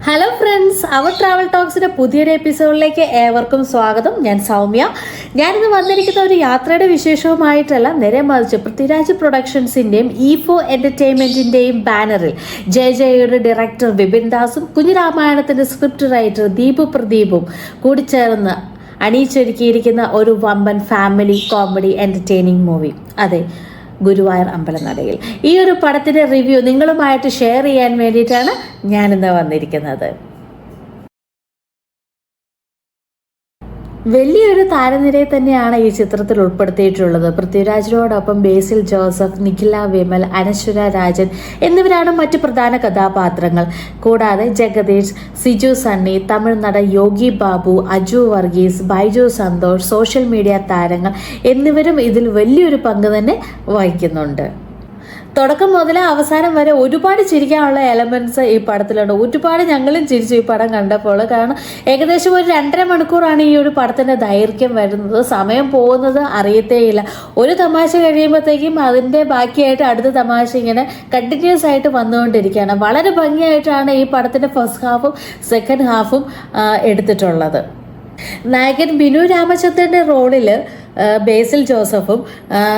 Hello friends, അവർ travel ടോക്സിൻ്റെ പുതിയൊരു എപ്പിസോഡിലേക്ക് ഏവർക്കും സ്വാഗതം. ഞാൻ സൗമ്യ. ഞാനിന്ന് വന്നിരിക്കുന്ന ഒരു യാത്രയുടെ വിശേഷവുമായിട്ടല്ല, നേരെ മറിച്ച് പൃഥ്വിരാജ് പ്രൊഡക്ഷൻസിൻ്റെയും ഈഫോ എൻ്റർടൈൻമെൻറ്റിൻ്റെയും ബാനറിൽ ജയയുടെ ഡയറക്ടർ വിപിൻ ദാസും കുഞ്ഞിരാമായണത്തിൻ്റെ സ്ക്രിപ്റ്റ് റൈറ്റർ ദീപു പ്രദീപും കൂടി ചേർന്ന് അണിയിച്ചൊരുക്കിയിരിക്കുന്ന ഒരു വമ്പൻ ഫാമിലി കോമഡി എൻ്റർടൈനിങ് മൂവി. അതെ, ഗുരുവായൂർ അമ്പലനടയിൽ. ഈ ഒരു പടത്തിൻ്റെ റിവ്യൂ നിങ്ങളുമായിട്ട് ഷെയർ ചെയ്യാൻ വേണ്ടിയിട്ടാണ് ഞാനിന്ന് വന്നിരിക്കുന്നത്. വലിയൊരു താരനിരയെ തന്നെയാണ് ഈ ചിത്രത്തിൽ ഉൾപ്പെടുത്തിയിട്ടുള്ളത്. പൃഥ്വിരാജിനോടൊപ്പം ബേസിൽ ജോസഫ്, നിഖില വിമൽ, അനശ്വര രാജൻ എന്നിവരാണ് മറ്റ് പ്രധാന കഥാപാത്രങ്ങൾ. കൂടാതെ ജഗദീഷ്, സിജു സണ്ണി, തമിഴ് നടൻ യോഗി ബാബു, അജു വർഗീസ്, ബൈജു സന്തോഷ്, സോഷ്യൽ മീഡിയ താരങ്ങൾ എന്നിവരും ഇതിൽ വലിയൊരു പങ്ക് തന്നെ വഹിക്കുന്നുണ്ട്. തുടക്കം മുതൽ അവസാനം വരെ ഒരുപാട് ചിരിക്കാനുള്ള എലമെൻറ്റ്സ് ഈ പടത്തിലുണ്ട്. ഒരുപാട് ഞങ്ങളും ചിരിച്ചു ഈ പടം കണ്ടപ്പോൾ. കാരണം ഏകദേശം ഒരു 2.5 മണിക്കൂറാണ് ഈ ഒരു പടത്തിൻ്റെ ദൈർഘ്യം വരുന്നത്. സമയം പോകുന്നത് അറിയത്തേയില്ല. ഒരു തമാശ കഴിയുമ്പോഴത്തേക്കും അതിൻ്റെ ബാക്കിയായിട്ട് അടുത്ത തമാശ ഇങ്ങനെ കണ്ടിന്യൂസ് ആയിട്ട് വന്നുകൊണ്ടിരിക്കുകയാണ്. വളരെ ഭംഗിയായിട്ടാണ് ഈ പടത്തിൻ്റെ ഫസ്റ്റ് ഹാഫും സെക്കൻഡ് ഹാഫും എടുത്തിട്ടുള്ളത്. നായകൻ ബിനു രാമചന്ദ്രൻ്റെ റോളിൽ ബേസിൽ ജോസഫും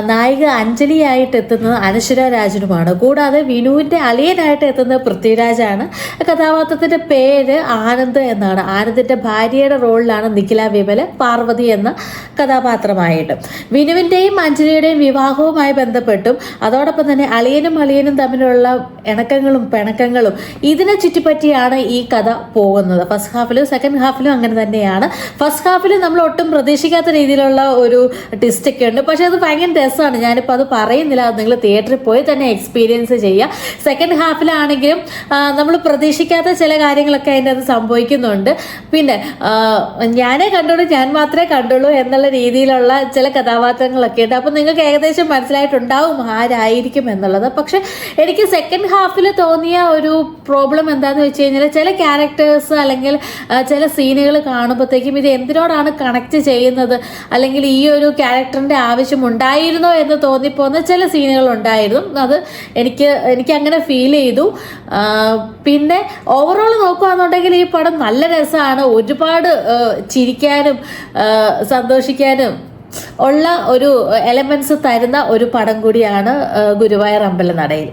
നായിക അഞ്ജലിയായിട്ട് എത്തുന്നത് അനശ്വര രാജനുമാണ്. കൂടാതെ വിനുവിൻ്റെ അളിയനായിട്ട് എത്തുന്നത് പൃഥ്വിരാജാണ്. കഥാപാത്രത്തിൻ്റെ പേര് ആനന്ദ് എന്നാണ്. ആനന്ദിൻ്റെ ഭാര്യയുടെ റോളിലാണ് നിഖില വിമൽ പാർവതി എന്ന കഥാപാത്രമായിട്ട്. വിനുവിൻ്റെയും അഞ്ജലിയുടെയും വിവാഹവുമായി ബന്ധപ്പെട്ടും അതോടൊപ്പം തന്നെ അളിയനും തമ്മിലുള്ള ഇണക്കങ്ങളും പിണക്കങ്ങളും ഇതിനെ ചുറ്റിപ്പറ്റിയാണ് ഈ കഥ പോകുന്നത്. ഫസ്റ്റ് ഹാഫിലും സെക്കൻഡ് ഹാഫിലും അങ്ങനെ തന്നെയാണ്. ഫസ്റ്റ് ഹാഫിൽ നമ്മൾ ഒട്ടും പ്രതീക്ഷിക്കാത്ത രീതിയിലുള്ള ഒരു ട്വിസ്റ്റൊക്കെ ഉണ്ട്. പക്ഷെ അത് ഭയങ്കര രസമാണ്. ഞാനിപ്പോൾ അത് പറയുന്നില്ല, അത് നിങ്ങൾ തിയേറ്ററിൽ പോയി തന്നെ എക്സ്പീരിയൻസ് ചെയ്യുക. സെക്കൻഡ് ഹാഫിലാണെങ്കിലും നമ്മൾ പ്രതീക്ഷിക്കാത്ത ചില കാര്യങ്ങളൊക്കെ അതിൻ്റെ അത് സംഭവിക്കുന്നുണ്ട്. പിന്നെ ഞാൻ മാത്രമേ കണ്ടുള്ളൂ എന്നുള്ള രീതിയിലുള്ള ചില കഥാപാത്രങ്ങളൊക്കെ ഉണ്ട്. അപ്പോൾ നിങ്ങൾക്ക് ഏകദേശം മനസ്സിലായിട്ടുണ്ടാവും ആരായിരിക്കും എന്നുള്ളത്. പക്ഷെ എനിക്ക് സെക്കൻഡ് ഹാഫിൽ തോന്നിയ ഒരു പ്രോബ്ലം എന്താണെന്ന് വെച്ച് കഴിഞ്ഞാൽ, ചില ക്യാരക്ടേഴ്സ് അല്ലെങ്കിൽ ചില സീനുകൾ കാണുമ്പോഴത്തേക്കും ഇത് എന്തിനോടാണ് കണക്ട് ചെയ്യുന്നത്, അല്ലെങ്കിൽ ഈ ഒരു ക്യാരക്ടറിൻ്റെ ആവശ്യമുണ്ടായിരുന്നോ എന്ന് തോന്നിപ്പോകുന്ന ചില സീനുകൾ ഉണ്ടായിരുന്നു. അത് എനിക്ക് അങ്ങനെ ഫീൽ ചെയ്തു. പിന്നെ ഓവറോൾ നോക്കുകയാണെന്നുണ്ടെങ്കിൽ ഈ പടം നല്ല രസമാണ്. ഒരുപാട് ചിരിക്കാനും സന്തോഷിക്കാനും ഉള്ള ഒരു എലമെൻറ്റ്സ് തരുന്ന ഒരു പടം കൂടിയാണ് ഗുരുവായൂർ അമ്പലനടയിൽ.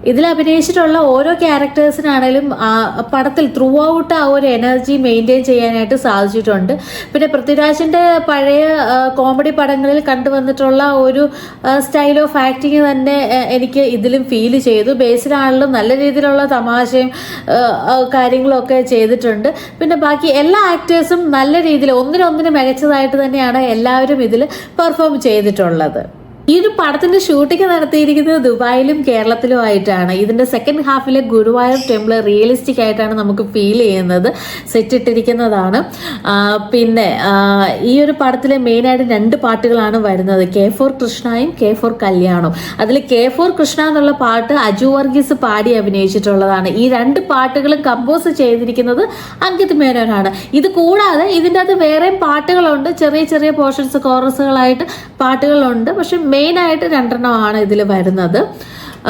ഇതിൽ അഭിനയിച്ചിട്ടുള്ള ഓരോ ക്യാരക്ടേഴ്സിനാണേലും പടത്തിൽ ത്രൂ ഔട്ട് ആ ഒരു എനർജി മെയിൻറ്റെയിൻ ചെയ്യാനായിട്ട് സാധിച്ചിട്ടുണ്ട്. പിന്നെ പൃഥ്വിരാജിൻ്റെ പഴയ കോമഡി പടങ്ങളിൽ കണ്ടുവന്നിട്ടുള്ള ഒരു സ്റ്റൈൽ ഓഫ് ആക്ടിങ് തന്നെ എനിക്ക് ഇതിലും ഫീൽ ചെയ്തു. ബേസിലാണെങ്കിലും നല്ല രീതിയിലുള്ള തമാശയും കാര്യങ്ങളൊക്കെ ചെയ്തിട്ടുണ്ട്. പിന്നെ ബാക്കി എല്ലാ ആക്ടേഴ്സും നല്ല രീതിയിൽ ഒന്നിനൊന്നിന് മികച്ചതായിട്ട് തന്നെയാണ് എല്ലാവരും ഇതിൽ പെർഫോം ചെയ്തിട്ടുള്ളത്. ഈ ഒരു പടത്തിൻ്റെ ഷൂട്ടിംഗ് നടത്തിയിരിക്കുന്നത് ദുബായിലും കേരളത്തിലും ആയിട്ടാണ്. ഇതിൻ്റെ സെക്കൻഡ് ഹാഫിലെ ഗുരുവായൂർ ടെമ്പിൾ റിയലിസ്റ്റിക് ആയിട്ടാണ് നമുക്ക് ഫീൽ ചെയ്യുന്നത്. സെറ്റ് ഇട്ടിരിക്കുന്നതാണ്. പിന്നെ ഈ ഒരു പടത്തിലെ മെയിനായിട്ട് 2 പാട്ടുകളാണ് വരുന്നത്, K4 കൃഷ്ണയും K4 കല്യാണവും. അതിൽ K4 കൃഷ്ണ എന്നുള്ള പാട്ട് അജു വർഗീസ് പാടി അഭിനയിച്ചിട്ടുള്ളതാണ്. ഈ 2 പാട്ടുകളും കമ്പോസ് ചെയ്തിരിക്കുന്നത് അങ്കിത് മേനോനാണ്. ഇത് കൂടാതെ ഇതിൻ്റെ അകത്ത് വേറെയും പാട്ടുകളുണ്ട്, ചെറിയ ചെറിയ പോർഷൻസ് കോറസുകളായിട്ട് പാട്ടുകളുണ്ട്. പക്ഷെ മെയിനായിട്ട് 2 ഇതിൽ വരുന്നത്.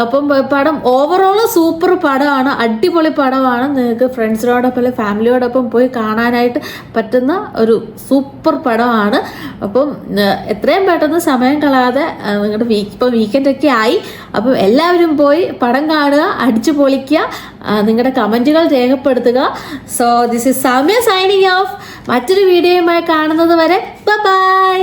അപ്പം പടം ഓവറോൾ സൂപ്പർ പടമാണ്, അടിപൊളി പടമാണ്. നിങ്ങൾക്ക് ഫ്രണ്ട്സിനോടൊപ്പം അല്ലെങ്കിൽ ഫാമിലിയോടൊപ്പം പോയി കാണാനായിട്ട് പറ്റുന്ന ഒരു സൂപ്പർ പടമാണ്. അപ്പം എത്രയും പെട്ടെന്ന് സമയം കളയാതെ നിങ്ങളുടെ ഇപ്പോൾ വീക്കെൻഡൊക്കെ ആയി, അപ്പം എല്ലാവരും പോയി പടം കാണുക, അടിച്ചു പൊളിക്കുക, നിങ്ങളുടെ കമൻറ്റുകൾ രേഖപ്പെടുത്തുക. So this is Soumya signing off. മറ്റൊരു വീഡിയോയുമായി കാണുന്നത് വരെ ബൈ.